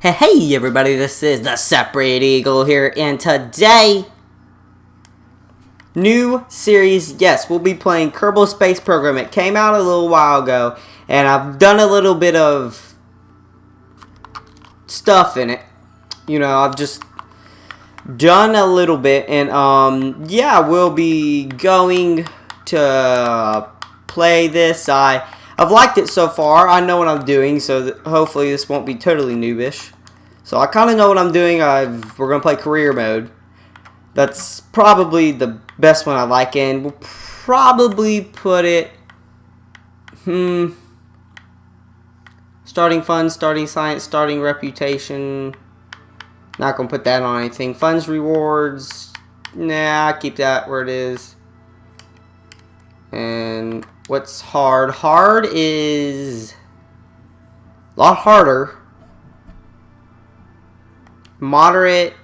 Hey everybody, this is the Separate Eagle here, and today, new series, yes, we'll be playing Kerbal Space Program. It came out a little while ago, and I've done a little bit of stuff in it. You know, I've just done a little bit, and yeah, we'll be going to play this. I've liked it so far. I know what I'm doing, so hopefully this won't be totally noobish. So I kind of know what I'm doing. We're going to play career mode. That's probably the best one I like, and we'll probably put it... Starting funds, starting science, starting reputation. Not going to put that on anything. Funds, rewards. Nah, keep that where it is. And what's hard? Hard is a lot harder. Moderate.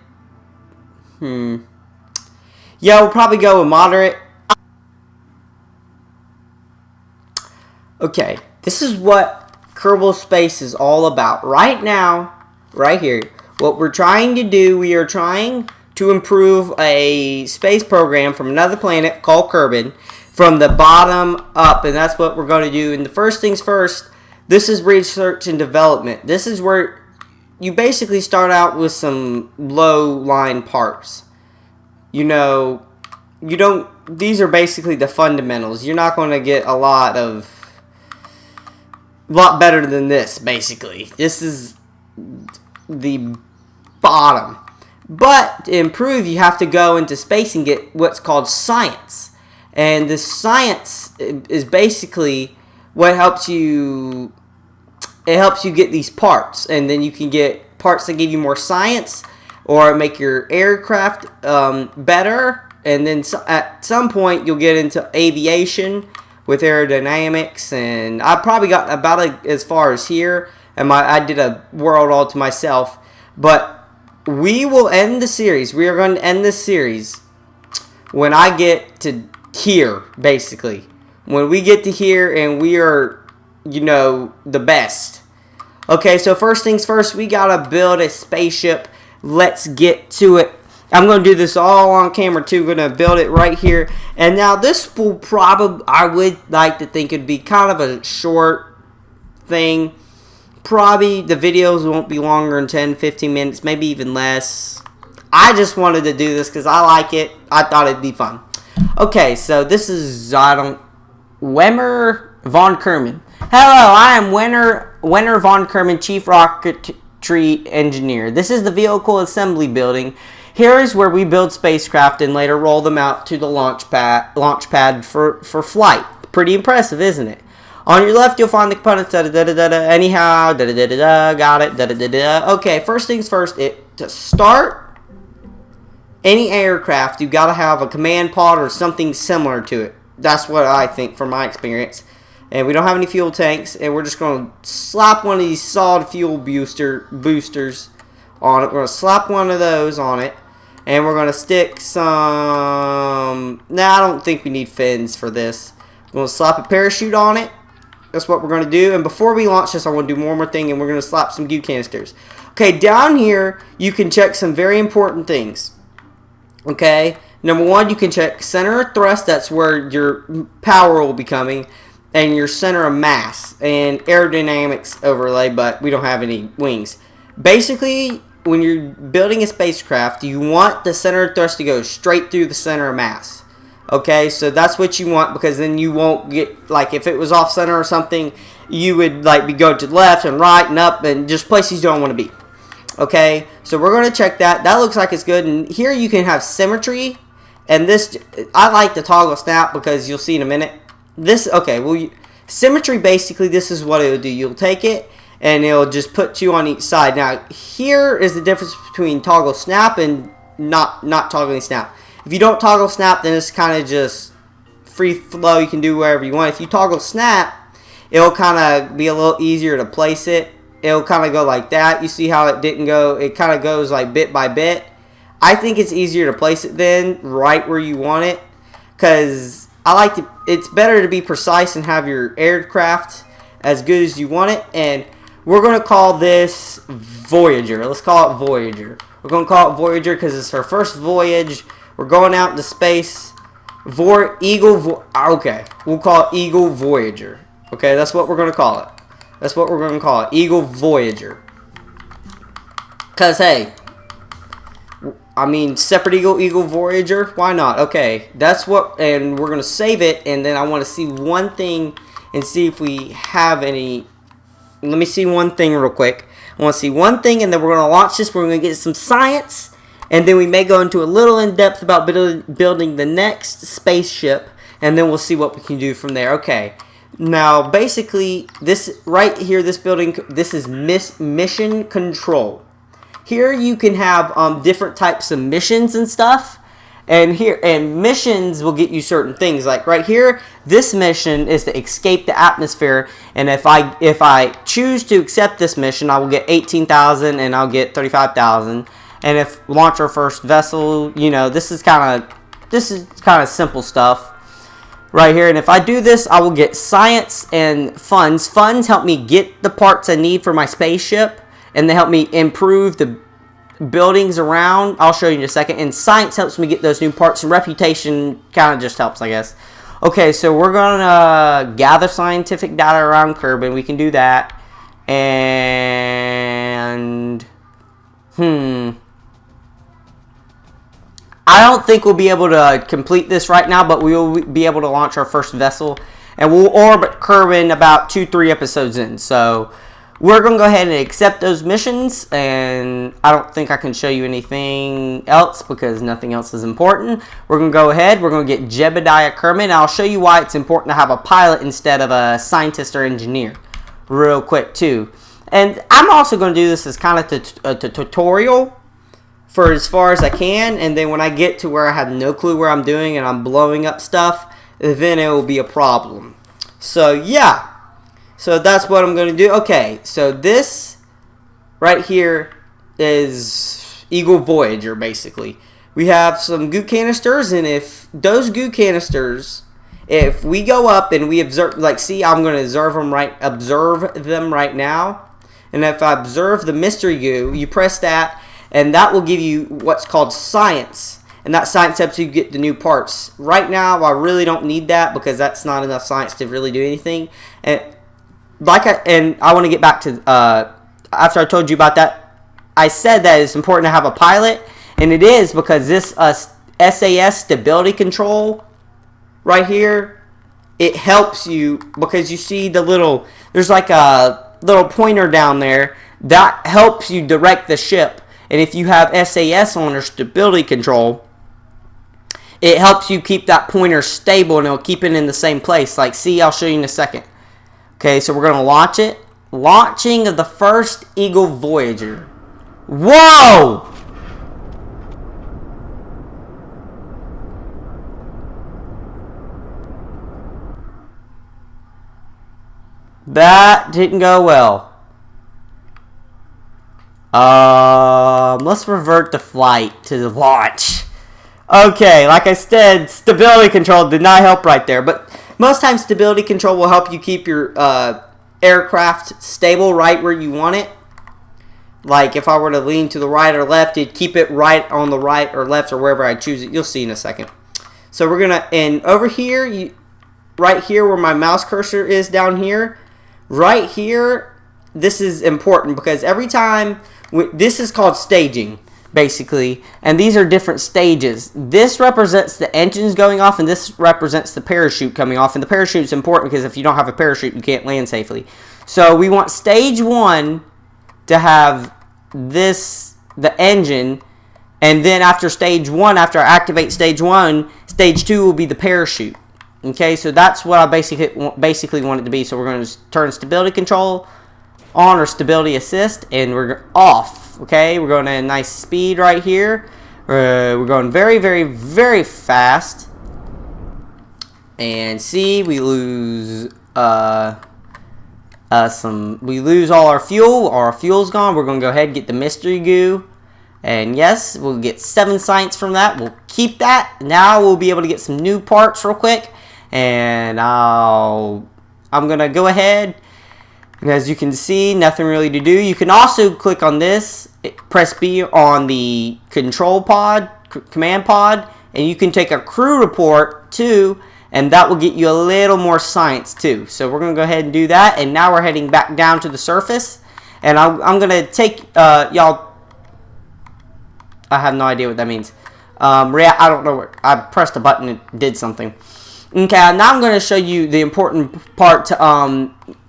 Yeah, we'll probably go with moderate. Okay, this is what Kerbal Space is all about. Right now, right here, what we're trying to do, we are trying to improve a space program from another planet called Kerbal from the bottom up, and that's what we're going to do. And the first things first, this is research and development. This is where you basically start out with some low line parts. You know, these are basically the fundamentals. You're not going to get a lot better than this, basically. This is the bottom. But to improve, you have to go into space and get what's called science. And the science is basically what helps you... It helps you get these parts, and then you can get parts that give you more science or make your aircraft better. And then at some point, you'll get into aviation with aerodynamics. And I probably got about as far as here, and I did a world all to myself. But we will end the series. We are going to end this series when I get to here, basically. When we get to here, and we are... you know, the best. Okay, so first things first, we gotta build a spaceship. Let's get to it. I'm gonna do this all on camera too. Gonna build it right here. And now this will probably, I would like to think it'd be kind of a short thing. Probably the videos won't be longer than 10-15 minutes, maybe even less. I just wanted to do this because I like it. I thought it'd be fun. Okay, so this is, Wemmer von Kerman. Hello, I am Wenner von Kerman, Chief Rocketry Engineer. This is the Vehicle Assembly Building. Here is where we build spacecraft and later roll them out to the launch pad for flight. Pretty impressive, isn't it? On your left, you'll find the components, anyhow, got it, Okay, first things first, to start any aircraft, you've got to have a command pod or something similar to it. That's what I think from my experience. And we don't have any fuel tanks, and we're just going to slap one of these solid fuel boosters on it. We're going to slap one of those on it, and we're going to stick some... Nah, I don't think we need fins for this. We're going to slap a parachute on it. That's what we're going to do. And before we launch this, I want to do one more thing, and we're going to slap some goo canisters. Okay, down here, you can check some very important things. Okay, number one, you can check center of thrust. That's where your power will be coming. And your center of mass and aerodynamics overlay, but we don't have any wings. Basically, when you're building a spacecraft, you want the center of thrust to go straight through the center of mass. Okay, so that's what you want, because then you won't get, like, if it was off center or something, you would like be going to the left and right and up and just places you don't want to be. Okay, so we're going to check that. That looks like it's good. And here you can have symmetry. And this, I like the toggle snap because you'll see in a minute. Okay, well, symmetry, basically, this is what it'll do. You'll take it, and it'll just put two on each side. Now, here is the difference between toggle snap and not toggling snap. If you don't toggle snap, then it's kind of just free flow. You can do wherever you want. If you toggle snap, it'll kind of be a little easier to place it. It'll kind of go like that. You see how it didn't go? It kind of goes like bit by bit. I think it's easier to place it then right where you want it, because it's better to be precise and have your aircraft as good as you want it. And We're going to call this Voyager. Let's call it Voyager. We're going to call it Voyager because it's her first voyage. We're going out into space. Okay, we'll call it Eagle Voyager. Okay, that's what we're going to call it. That's what we're going to call it. Eagle Voyager. Because, hey, I mean, separate Eagle Voyager. Why not? Okay, that's what, and we're going to save it, and then I want to see one thing and see if we have any. Let me see one thing real quick. I want to see one thing, and then we're going to launch this. We're going to get some science, and then we may go into a little in-depth about building the next spaceship, and then we'll see what we can do from there. Okay. Now, basically, this right here, this building, this is mission control. Here you can have different types of missions and stuff. And missions will get you certain things. Like right here, this mission is to escape the atmosphere. And if I choose to accept this mission, I will get 18,000 and I'll get 35,000. And if launch our first vessel, you know, this is kind of simple stuff right here. And if I do this, I will get science and funds. Funds help me get the parts I need for my spaceship, and they help me improve the buildings around. I'll show you in a second. And science helps me get those new parts, and reputation kind of just helps, I guess. Okay, so we're gonna gather scientific data around Kerbal. We can do that. And I don't think we'll be able to complete this right now, but we will be able to launch our first vessel, and we'll orbit Kerbal about 2-3 episodes in. So we're going to go ahead and accept those missions, and I don't think I can show you anything else because nothing else is important. We're going to go ahead. We're going to get Jebediah Kerbal, and I'll show you why it's important to have a pilot instead of a scientist or engineer real quick too. And I'm also going to do this as kind of a tutorial for as far as I can, and then when I get to where I have no clue where I'm doing and I'm blowing up stuff, then it will be a problem. So yeah. So that's what I'm going to do. Okay, so this right here is Eagle Voyager, basically. We have some goo canisters, and if those goo canisters, if we go up and we observe, like, see, I'm going to observe them right now. And if I observe the mystery goo, you press that, and that will give you what's called science. And that science helps you get the new parts. Right now, I really don't need that because that's not enough science to really do anything. And I want to get back to, after I told you about that, I said that it's important to have a pilot. And it is because this SAS stability control right here, it helps you because you see the little, there's like a little pointer down there that helps you direct the ship. And if you have SAS on or stability control, it helps you keep that pointer stable and it'll keep it in the same place. Like, see, I'll show you in a second. Okay, so we're going to launch it. Launching of the first Eagle Voyager. Whoa! That didn't go well. Let's revert the flight to the launch. Okay, like I said, stability control did not help right there. But most times stability control will help you keep your aircraft stable right where you want it. Like if I were to lean to the right or left, it'd keep it right on the right or left or wherever I choose it. You'll see in a second. So we're going to, and over here, right here where my mouse cursor is down here, right here, this is important because every time, this is called staging, basically, and these are different stages. This represents the engines going off, and this represents the parachute coming off, and the parachute is important because if you don't have a parachute, you can't land safely. So we want stage 1 to have this, the engine, and then after stage 1, after I activate stage 1, stage 2 will be the parachute. Okay, so that's what I basically want it to be. So we're going to turn stability control on or stability assist, and we're off. Okay, we're going at a nice speed right here. We're going very, very, very fast. And see, we lose we lose all our fuel. Our fuel's gone. We're going to go ahead and get the mystery goo. And yes, we'll get 7 science from that. We'll keep that. Now we'll be able to get some new parts real quick. And I'm going to go ahead And as you can see, nothing really to do. You can also click on this, press B on the control pod, command pod, and you can take a crew report too, and that will get you a little more science too. So we're going to go ahead and do that, and now we're heading back down to the surface. And I'm going to take, y'all, I have no idea what that means. I don't know what, I pressed a button and it did something. Okay, now I'm going to show you the important part to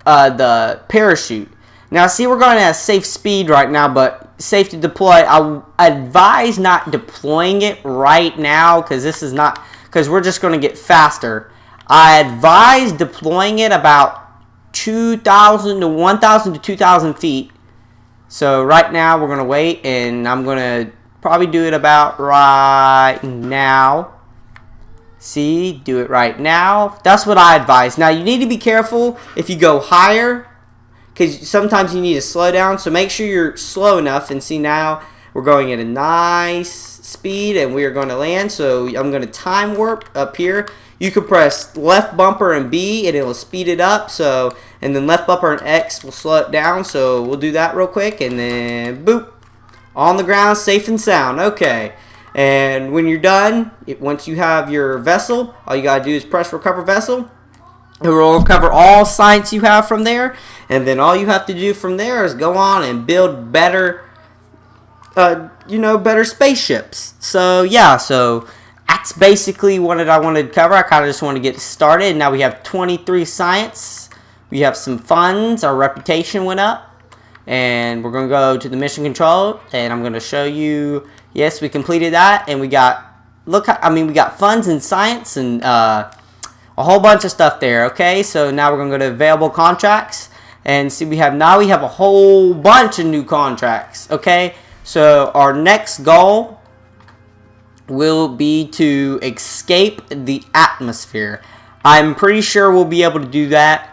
the parachute. Now, see, we're going at safe speed right now, but safe to deploy. I advise not deploying it right now because this is not, because we're just going to get faster. I advise deploying it about 2,000 to 1,000 to 2,000 feet. So right now we're going to wait, and I'm going to probably do it about right now. See, do it right now. That's what I advise. Now, you need to be careful if you go higher, because sometimes you need to slow down. So make sure you're slow enough. And see, now we're going at a nice speed, and we are going to land. So I'm going to time warp up here. You can press left bumper and B, and it will speed it up. So, and then left bumper and X will slow it down. So we'll do that real quick, and then boop, on the ground, safe and sound. Okay. And when you're done, once you have your vessel, all you gotta do is press recover vessel. It will recover all science you have from there, and then all you have to do from there is go on and build better, better spaceships. So yeah, so that's basically what I wanted to cover. I kind of just want to get started. Now we have 23 science. We have some funds. Our reputation went up. And we're going to go to the mission control, and I'm going to show you, yes, we completed that, and we got, we got funds and science and a whole bunch of stuff there, okay? So now we're going to go to available contracts, and see, we have a whole bunch of new contracts, okay? So our next goal will be to escape the atmosphere. I'm pretty sure we'll be able to do that.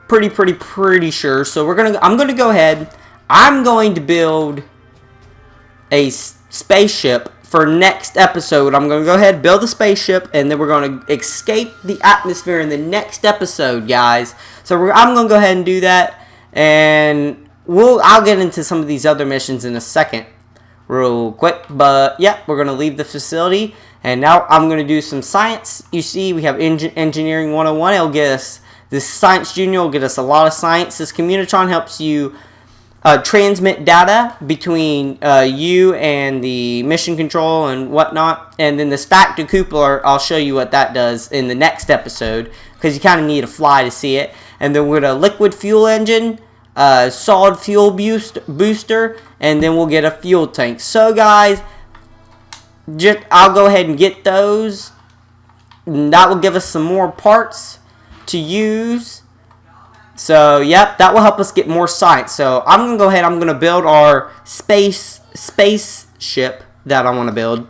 Pretty sure. So I'm gonna go ahead. I'm going to build a spaceship for next episode. I'm gonna go ahead and build a spaceship, and then we're gonna escape the atmosphere in the next episode, guys. So I'm gonna go ahead and do that, and I'll get into some of these other missions in a second, real quick. But yeah, we're gonna leave the facility, and now I'm gonna do some science. You see, we have engineering 101. It'll get us. This Science Junior will get us a lot of science. This Communitron helps you transmit data between you and the mission control and whatnot. And then this Factor Cupola, I'll show you what that does in the next episode, because you kind of need to fly to see it. And then we're going to liquid fuel engine, solid fuel booster, and then we'll get a fuel tank. So guys, I'll go ahead and get those. And that will give us some more parts to use. So yep, that will help us get more science. So I'm gonna go ahead, I'm gonna build our spaceship that I want to build.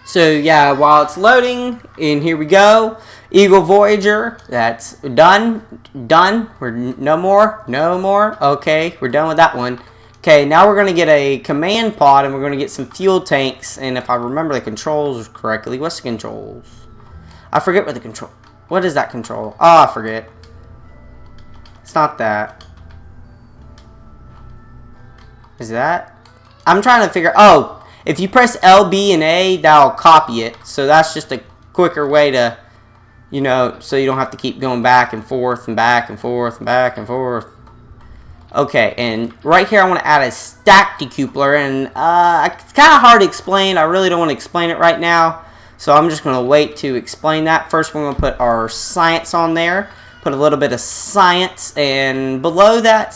So yeah, while it's loading, and here we go. Eagle Voyager, that's done. We're no more. Okay, we're done with that one. Okay, now we're gonna get a command pod, and we're gonna get some fuel tanks. And if I remember the controls correctly, what's the controls? I forget what the control. What is that control? Oh, I forget. It's not that. Is that? I'm trying to figure. Oh, if you press L, B, and A, that'll copy it. So that's just a quicker way to, so you don't have to keep going back and forth and back and forth and back and forth. Okay, and right here I want to add a stack decupler, and it's kind of hard to explain. I really don't want to explain it right now. So I'm just going to wait to explain that. First, we're going to put our science on there. Put a little bit of science. And below that,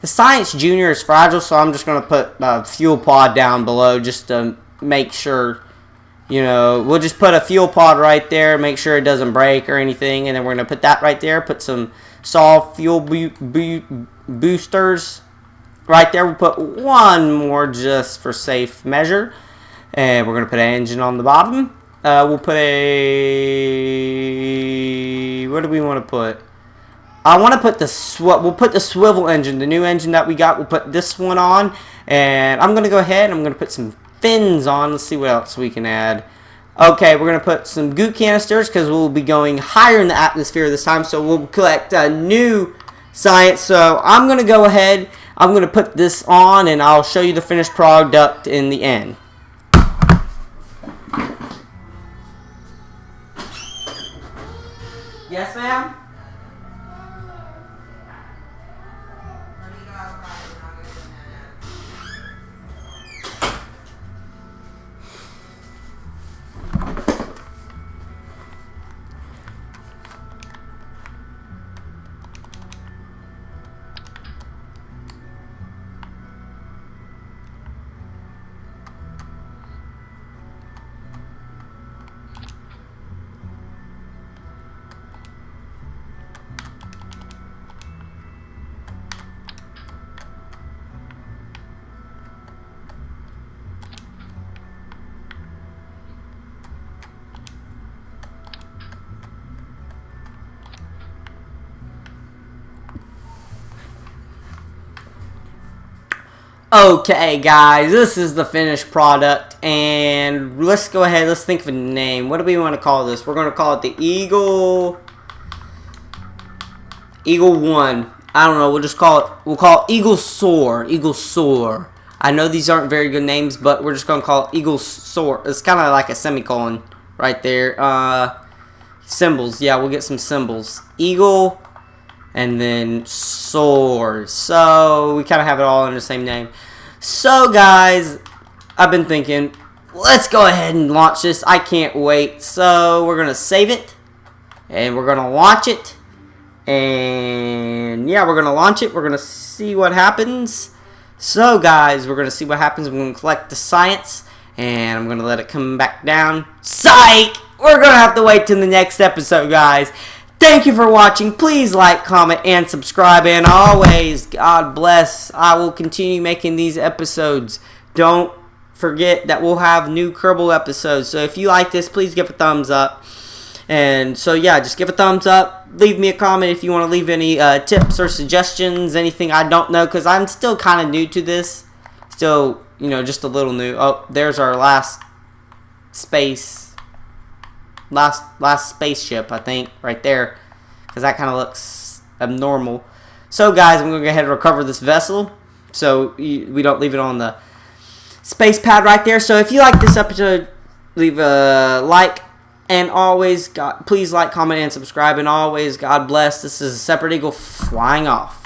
the Science Junior is fragile, so I'm just going to put a fuel pod down below just to make sure, we'll just put a fuel pod right there, make sure it doesn't break or anything. And then we're going to put that right there. Put some solid fuel boosters right there. We'll put one more just for safe measure. And we're going to put an engine on the bottom. We'll put a, what do we want to put? I want to put we'll put the swivel engine, the new engine that we got. We'll put this one on, and I'm going to go ahead and I'm going to put some fins on. Let's see what else we can add. Okay, we're going to put some goop canisters because we'll be going higher in the atmosphere this time, so we'll collect new science. So I'm going to go ahead. I'm going to put this on, and I'll show you the finished product in the end. Yes, ma'am? Okay, guys, this is the finished product, and let's go ahead. Let's think of a name. What do we want to call this? We're going to call it the Ep.1. I don't know. We'll just call it. We'll call it Eagle Soar. Eagle Soar. I know these aren't very good names, but we're just going to call it Eagle Soar. It's kind of like a semicolon right there. Symbols. Yeah, we'll get some symbols. Eagle. And then Soar. So we kind of have it all in the same name. So guys, I've been thinking, let's go ahead and launch this. I can't wait. So we're gonna save it, and we're gonna launch it, and yeah, we're gonna launch it. We're gonna see what happens. So guys, we're gonna see what happens. I'm gonna collect the science, and I'm gonna let it come back down. Psych! We're gonna have to wait till the next episode, guys. Thank you for watching. Please like, comment, and subscribe. And always, God bless. I will continue making these episodes. Don't forget that we'll have new Kerbal episodes. So if you like this, please give a thumbs up. And so, yeah, just give a thumbs up. Leave me a comment if you want to leave any tips or suggestions, anything I don't know, because I'm still kind of new to this. Still, you know, just a little new. Oh, there's our last spaceship, I think, right there, because that kind of looks abnormal. So guys, I'm going to go ahead and recover this vessel so we don't leave it on the space pad right there. So if you like this episode, leave a like, and always, please like, comment, and subscribe, and always, God bless. This is a Separate Eagle flying off.